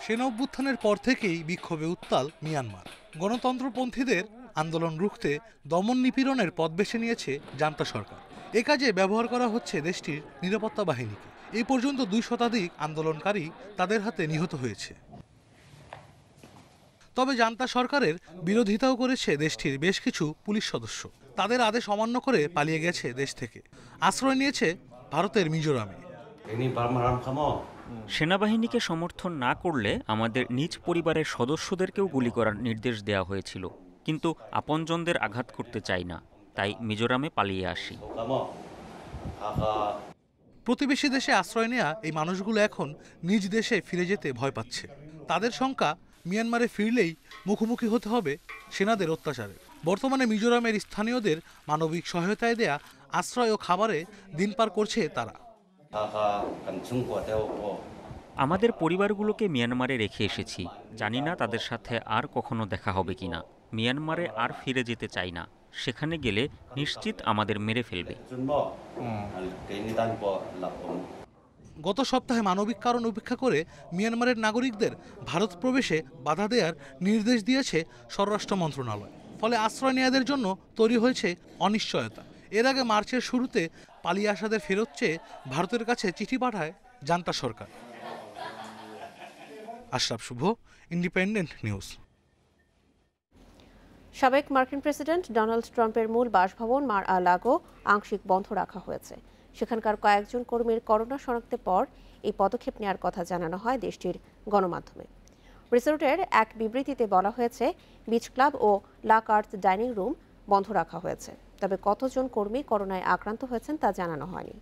সেনা অভ্যুত্থানের পর থেকেই বিক্ষোভে উত্তাল মিয়ানমার। গণতন্ত্রপন্থীদের আন্দোলন রুখতে দমন নিপীড়নের পথ বেছে নিয়েছে জান্তা সরকার। এ কাজে ব্যবহার করা হচ্ছে দেশটির নিরাপত্তা বাহিনীকে। এই পর্যন্ত ২ শতাধিক আন্দোলনকারী তাদের হাতে নিহত হয়েছে। তবে জান্তা সরকারের বিরোধিতাও করেছে দেশটির বেশ কিছু পুলিশ সদস্য। তাদের আদেশ অমান্য করে পালিয়ে গেছে দেশ থেকে। আশ্রয় নিয়েছে ভারতের মিজোরামে। সেনাবাহিনীকে সমর্থন না করলে আমাদের নিজ পরিবারের সদস্যদেরকেও গুলি করার নির্দেশ দেওয়া হয়েছিল, কিন্তু আপনজনদের আঘাত করতে চাই না, তাই মিজোরামে পালিয়ে আসি। প্রতিবেশী দেশে আশ্রয় নেওয়া এই মানুষগুলো এখন নিজ দেশে ফিরে যেতে ভয় পাচ্ছে। তাদের শঙ্কা, মিয়ানমারে ফিরলেই মুখোমুখি হতে হবে সেনাদের অত্যাচারে। বর্তমানে মিজোরামের স্থানীয়দের মানবিক সহায়তায় দেয়া আশ্রয় ও খাবারে দিন পার করছে তারা। আমাদের পরিবারগুলোকে মিয়ানমারে রেখে এসেছি, জানি না তাদের সাথে আর কখনো দেখা হবে কিনা। মিয়ানমারে আর ফিরে যেতে চাই না, সেখানে গেলে নিশ্চিত আমাদের মেরে ফেলবে। গত সপ্তাহে মানবিক কারণ উপেক্ষা করে মিয়ানমারের নাগরিকদের ভারত প্রবেশে বাধা দেওয়ার নির্দেশ দিয়েছে স্বরাষ্ট্র মন্ত্রণালয়। ফলে আশ্রয় নেওয়াদের জন্য তৈরি হয়েছে অনিশ্চয়তা। এর আগে মার্চের শুরুতে পালিয়ে আসাদের ফেরত চেয়ে ভারতের কাছে চিঠি পাঠায় জান্তা সরকার। আশরাফ শুভ, ইন্ডিপেন্ডেন্ট নিউজ। সাবেক মার্কিন প্রেসিডেন্ট ডোনাল্ড ট্রাম্পের মূল বাসভবন মার আ লাগো আংশিক বন্ধ রাখা হয়েছে। সেখানকার কয়েকজন কর্মীর করোনা শনাক্তের পর এই পদক্ষেপ নেওয়ার কথা জানানো হয় দেশটির গণমাধ্যমে। রিসোর্টের এক বিবৃতিতে বলা হয়েছে, বিচ ক্লাব ও লা কার্ট ডাইনিং রুম বন্ধ রাখা হয়েছে, তবে কতজন কর্মী করোনায় আক্রান্ত হয়েছেন তা জানানো হয়নি।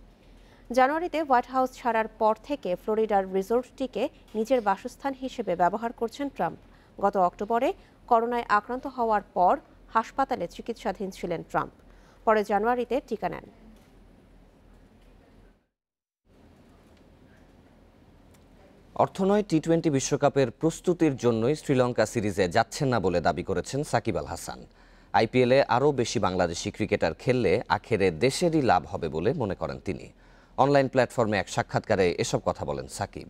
জানুয়ারিতে হোয়াইট হাউস ছাড়ার পর থেকে ফ্লোরিডার রিসোর্টটিকে নিজের বাসস্থান হিসেবে ব্যবহার করছেন ট্রাম্প। গত অক্টোবরে করোনায় আক্রান্ত হওয়ার পর হাসপাতালে চিকিৎসাধীন ছিলেন ট্রাম্প। পরে জানুয়ারিতে টিকা নেন। অর্থনয় টি-20 বিশ্বকাপের প্রস্তুতির জন্যই শ্রীলঙ্কা সিরিজে যাচ্ছেন না বলে দাবি করেছেন সাকিব আল হাসান। আইপিএলে আরও বেশি বাংলাদেশি ক্রিকেটার খেললে আখেরে দেশেরই লাভ হবে বলে মনে করেন তিনি। অনলাইন প্ল্যাটফর্মে এক সাক্ষাৎকারে এসব কথা বলেন সাকিব।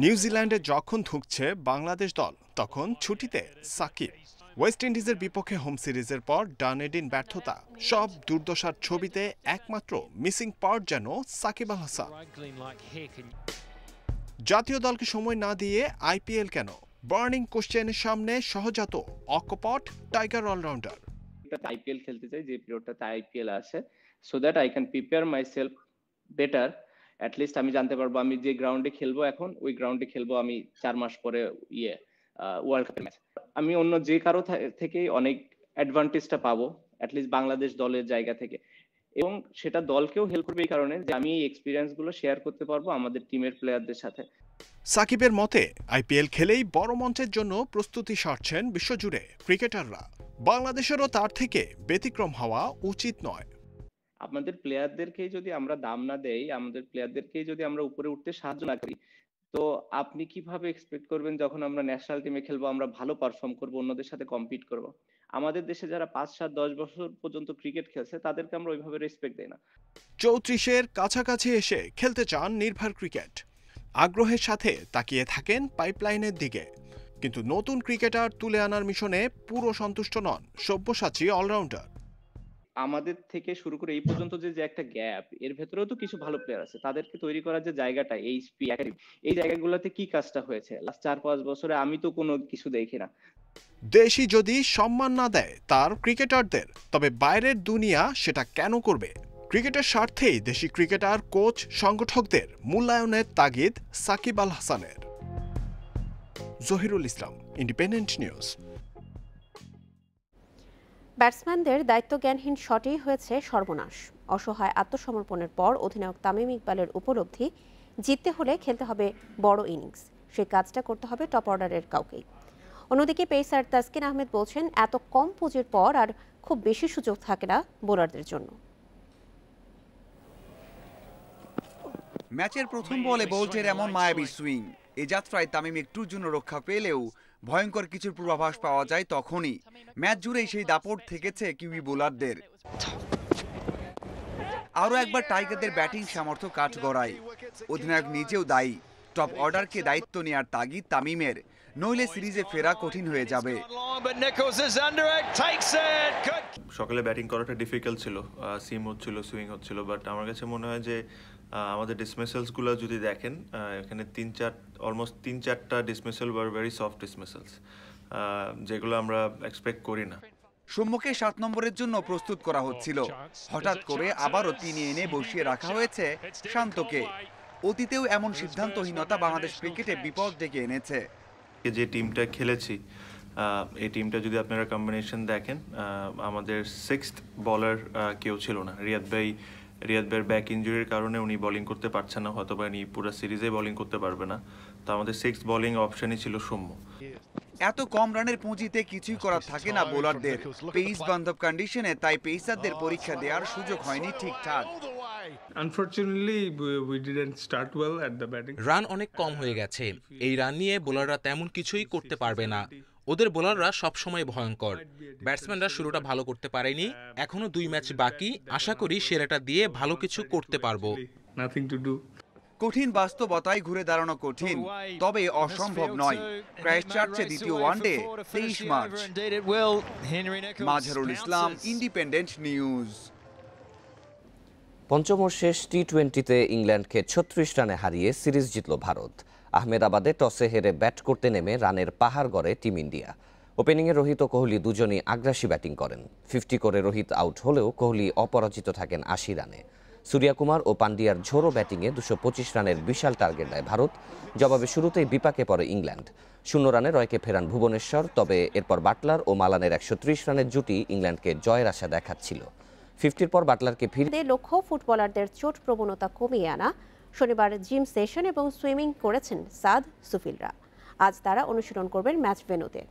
নিউজিল্যান্ডে যখন ধুঁকছে বাংলাদেশ দল, তখন ছুটিতে সাকিব। ওয়েস্ট ইন্ডিজের বিপক্ষে হোম সিরিজের পর ডানেডিন ব্যর্থতা, সব দুর্দশার ছবিতে একমাত্র মিসিং পার্ট যেন সাকিব আল হাসান। জাতীয় দলকে সময় না দিয়ে আইপিএল কেন? বার্নিং কোশ্চেনের সামনে সহজাত অকপট টাইগার অলরাউন্ডার। আইপিএল খেলতে চাই যে পিরিয়ডটাতে আইপিএল আছে, so that I can prepare my self better. At least আমি জানতে পারবো আমি যে গ্রাউন্ডে খেলবো এখন, ওই গ্রাউন্ডে খেলবো আমি 4 মাস পরে ওয়ার্ল্ড কাপ ম্যাচ। আমি অন্য যে কারো থেকেই অনেক অ্যাডভান্টেজটা পাবো, অ্যাটলিস্ট বাংলাদেশ দলের জায়গা থেকে, এবং সেটা দলকেও হেল্প করবে এই কারণে যে আমি এই এক্সপিরিয়েন্সগুলো শেয়ার করতে পারবো আমাদের টিমের প্লেয়ারদের সাথে। সাকিবের মতে আইপিএল খেলেই বড় মঞ্চের জন্য প্রস্তুতি সারছেন বিশ্বজুড়ে ক্রিকেটাররা। বাংলাদেশেরও তার থেকে ব্যতিক্রম হওয়া উচিত নয়। আমাদের প্লেয়ারদেরকেই যদি আমরা দাম না দেই, আমাদের প্লেয়ারদেরকেই যদি আমরা উপরে উঠতে সাহায্য না করি, তো আপনি কিভাবে এক্সপেক্ট করবেন যখন আমরা ন্যাশনাল টিমে খেলবো আমরা ভালো পারফর্ম করবো, অন্যদের সাথে কম্পিট করব? আমাদের দেশে যারা 5, 7, 10 বছর পর্যন্ত ক্রিকেট খেলছে তাদেরকে আমরা ওইভাবে রেসপেক্ট দেই না। 34-এর কাছাকাছি এসে খেলতে চান নির্ভর ক্রিকেট। আগ্রহের সাথে তাকিয়ে থাকেন পাইপলাইনের দিকে, কিন্তু নতুন ক্রিকেটার তুলে আনার মিশনে পুরো সন্তুষ্ট নন সব্যসাচী অলরাউন্ডার। আমাদের থেকে শুরু করে এই পর্যন্ত যে একটা গ্যাপ, এর ভেতরেও তো কিছু ভালো প্লেয়ার আছে। তাদেরকে তৈরি করার যে জায়গাটা, এইচপি একাডেমি, এই জায়গাগুলোতে কি কাজটা হয়েছে লাস্ট 4-5 বছরে আমি তো কোনো কিছু দেখি না। দেশি যদি সম্মান না দেয় তার ক্রিকেটারদের, তবে বাইরের দুনিয়া সেটা কেন করবে? ক্রিকেটের স্বার্থেই দেশি ক্রিকেটার, কোচ, সংগঠকদের মূল্যায়নের তাগিদ সাকিব আল হাসানের। জহিরুল ইসলাম, ইন্ডিপেন্ডেন্ট নিউজ। ব্যাটসম্যানদের দায়িত্বজ্ঞানহীন শটেই হয়েছে সর্বনাশ। অসহায় আত্মসমর্পণের পর অধিনায়ক তামিম ইকবালের উপলব্ধি, জিততে হলে খেলতে হবে বড় ইনিংস। সেই কাজটা করতে হবে টপ অর্ডারের কাউকেই। অন্যদিকে পেসার তাসকিন আহমেদ বলছেন, এত কম পুঁজির পর আর খুব বেশি সুযোগ থাকে না বোলারদের জন্য। ম্যাচের প্রথম বলে বোল্টের এমন মায়াবী সুইং, এ যাত্রায় তামিম একটুর জন্য রক্ষা পেলেও ভয়ঙ্কর কিছুর পূর্বাভাস পাওয়া যায় তখনই। ম্যাচ জুড়েই সেই দাপট থেকেছে কিউই বোলারদের। আরও একবার টাইগারদের ব্যাটিং সামর্থ্য কাঠগড়ায়। অধিনায়ক নিজেও দায়ী। টপ অর্ডারকে দায়িত্ব নেওয়ার তাগিদ তামিমের, নইলে সিরিজে ফেরা কঠিন হয়ে যাবে। সকালে ব্যাটিং করাটা ডিফিকাল্ট ছিল, সিম হচ্ছিল, সুইং হচ্ছিল, বাট আমার কাছে মনে হয় যে আমাদের ডিসমিসেলসগুলো যদি দেখেন, এখানে অলমোস্ট 3-4টা ডিসমিসেল ওয়ার ভেরি সফট ডিসমিসেলস, যেগুলো আমরা এক্সপেক্ট করি না। সম্মুখে 7 নম্বরের জন্য প্রস্তুত করা হচ্ছিল, হঠাৎ করে আবারও 3 এনে বসিয়ে রাখা হয়েছে শান্তকে। অতীতেও এমন সিদ্ধান্তহীনতা বাংলাদেশ ক্রিকেটে বিপদ ডেকে এনেছে। যে টিমটা খেলেছি এই টিমটা যদি আপনারা কম্বিনেশন দেখেন, আমাদের 6th বলার কেউ ছিল না। রিয়াদ ভাইয়ের ব্যাক ইনজুরির কারণে উনি বোলিং করতে পারছেন না, হয়তো বা উনি পুরো সিরিজে বোলিং করতে পারবে না। তো আমাদের 6th বোলিং অপশনই ছিল সৌম্য। এত কম রানের পুঁজিতে কিছুই করার থাকে না বোলারদের। পেস বান্ধব কন্ডিশনে তাই পেসারদের পরীক্ষা দেওয়ার সুযোগ হয়নি ঠিকঠাক। রান অনেক কম হয়ে গেছে। এই রান নিয়ে বোলাররা তেমন কিছুই করতে পারবে না। ওদের বোলাররা সবসময় ভয়ঙ্কর। ব্যাটসম্যানরা শুরুটা ভালো করতে পারেনি, এখনো 2 ম্যাচ বাকি। আশা করি সেরাটা দিয়ে ভালো কিছু করতে পারবো। কঠিন বাস্তবতায় ঘুরে দাঁড়ানো কঠিন, তবে অসম্ভব নয়। ক্রাইস্টচার্চে দ্বিতীয় one day 23 March. Mazharul Islam, independent news. পঞ্চম ও শেষ টি-20তে ইংল্যান্ডকে 36 রানে হারিয়ে সিরিজ জিতল ভারত। আহমেদাবাদে টসে হেরে ব্যাট করতে নেমে রানের পাহাড় গড়ে টিম ইন্ডিয়া। ওপেনিংয়ে রোহিত ও কোহলি দুজনই আগ্রাসী ব্যাটিং করেন। 50 করে রোহিত আউট হলেও কোহলি অপরাজিত থাকেন 80 রানে। সূর্যকুমার ও পান্ডিয়ার ঝোড়ো ব্যাটিংয়ে 225 রানের বিশাল টার্গেট দেয় ভারত। জবাবে শুরুতেই বিপাকে পড়ে ইংল্যান্ড। 0 রানে রয়কে ফেরান ভুবনেশ্বর, তবে এরপর বাটলার ও মালানের 130 রানের জুটি ইংল্যান্ডকে জয়ের আশা দেখাচ্ছিল। 50-র পর বাটলারকে ফিরতে লক্ষ্য ফুটবলারদের চোট প্রবণতা কমিয়ে আনা। শনিবার জিম সেশন এবং সুইমিং করেছেন সাদ সুফিলরা। আজ তারা অনুশীলন করবেন ম্যাচ ভেন্যুতে।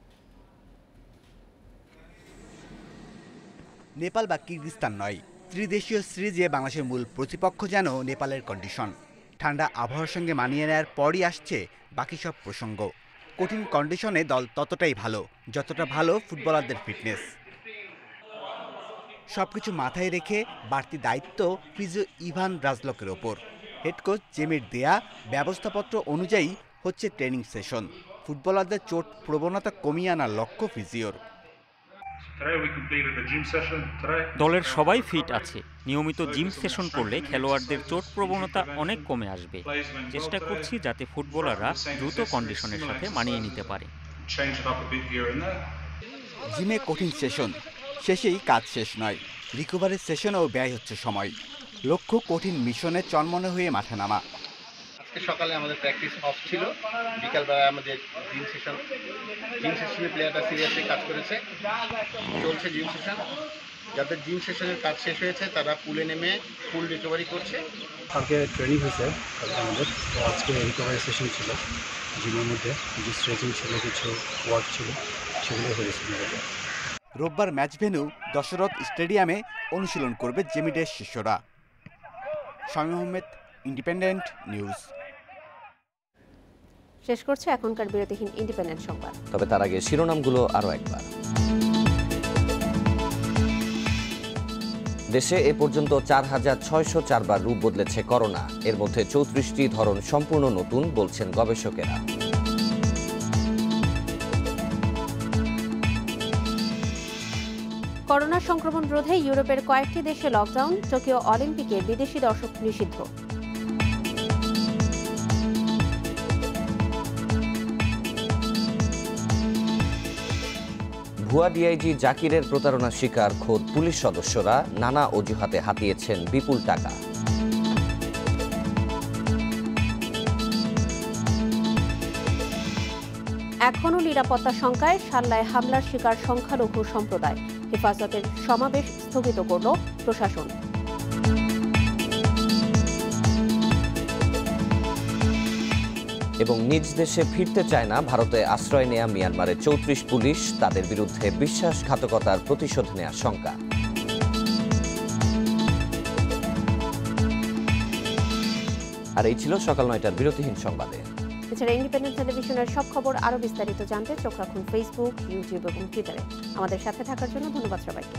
নেপাল বা কিরগিজস্তান নয়, ত্রিদেশীয় সিরিজে বাংলাদেশের মূল প্রতিপক্ষ যেন নেপালের কন্ডিশন। ঠান্ডা আবহাওয়ার সঙ্গে মানিয়ে নেওয়ার পরই আসছে বাকি সব প্রসঙ্গ। কঠিন কন্ডিশনে দল ততটাই ভালো যতটা ভালো ফুটবলারদের ফিটনেস। সবকিছু মাথায় রেখে বাড়তি দায়িত্ব ফিজিও ইভান রাজলকের ওপর। হেড কোচ জেমির দেয়া ব্যবস্থাপত্র অনুযায়ী হচ্ছে ট্রেনিং সেশন। ফুটবলারদের চোট প্রবণতা কমিয়ে আনার লক্ষ্য ফিজিওর। দলের সবাই ফিট আছে। নিয়মিত জিম সেশন করলে খেলোয়াড়দের চোট প্রবণতা অনেক কমে আসবে। চেষ্টা করছি যাতে ফুটবলাররা দ্রুত কন্ডিশনের সাথে মানিয়ে নিতে পারে। জিমে কঠিন সেশন, শেষেই কাজ শেষ নয়। রিকভারি সেশনেও ব্যয় হচ্ছে সময়। লক্ষ্য কঠিন মিশনে চনমনে হয়ে মাঠে নামা। আজকে সকালে আমাদের প্র্যাকটিস অফ ছিল, বিকালবেলা আমাদের জিম সেশনে প্লেয়াররা সিরিয়াসলি কাজ করেছে, চলছে জিম সেশন। যাদের জিম সেশনের কাজ শেষ হয়েছে তারা পুলে নেমে ফুল রিকভারি করছে। কালকে ট্রেনিং হয়েছে আমাদের, তো আজকে রিকভারি সেশন ছিল। জিমের মধ্যে কিছু স্ট্রেচিং ছিল, কিছু ওয়ার্ক ছিল, সেগুলো হয়েছে। রোববার ম্যাচ ভেন্যু দশরথ স্টেডিয়ামে অনুশীলন করবে জেমিডের শিষ্যরা। Shamim Ahmed, independent news. শেষ করছে এখনকার বিরতিহীন ইন্ডিপেন্ডেন্ট সংবাদ। তবে তার আগে শিরোনামগুলো আরও একবার। দেশে এ পর্যন্ত 4604 বার রূপ বদলেছে করোনা। এর মধ্যে 34টি ধরন সম্পূর্ণ নতুন, বলছেন গবেষকেরা। করোনা সংক্রমণ রোধে ইউরোপের কয়েকটি দেশে লকডাউন। টোকিও অলিম্পিকে বিদেশি দর্শক নিষিদ্ধ। ভুয়া ডিআইজি জাকিরের প্রতারণার শিকার খোদ পুলিশ সদস্যরা। নানা অজুহাতে হাতিয়েছেন বিপুল টাকা। এখনও নিরাপত্তা শঙ্কায় সাল্লায় হামলার শিকার সংখ্যালঘু সম্প্রদায়। হেফাজতের সমাবেশ স্থগিত করল প্রশাসন। এবং নিজ দেশে ফিরতে চায় না ভারতে আশ্রয় নেয়া মিয়ানমারের 34 পুলিশ। তাদের বিরুদ্ধে বিশ্বাসঘাতকতার প্রতিশোধ নেওয়ার শঙ্কা। আর এই ছিল সকাল 9টার বিরতিহীন সংবাদে। এছাড়া ইন্ডিপেন্ডেন্ট টেলিভিশনের সব খবর আরও বিস্তারিত জানতে চোখ রাখুন ফেসবুক, ইউটিউব এবং টুইটারে। আমাদের সাথে থাকার জন্য ধন্যবাদ সবাইকে।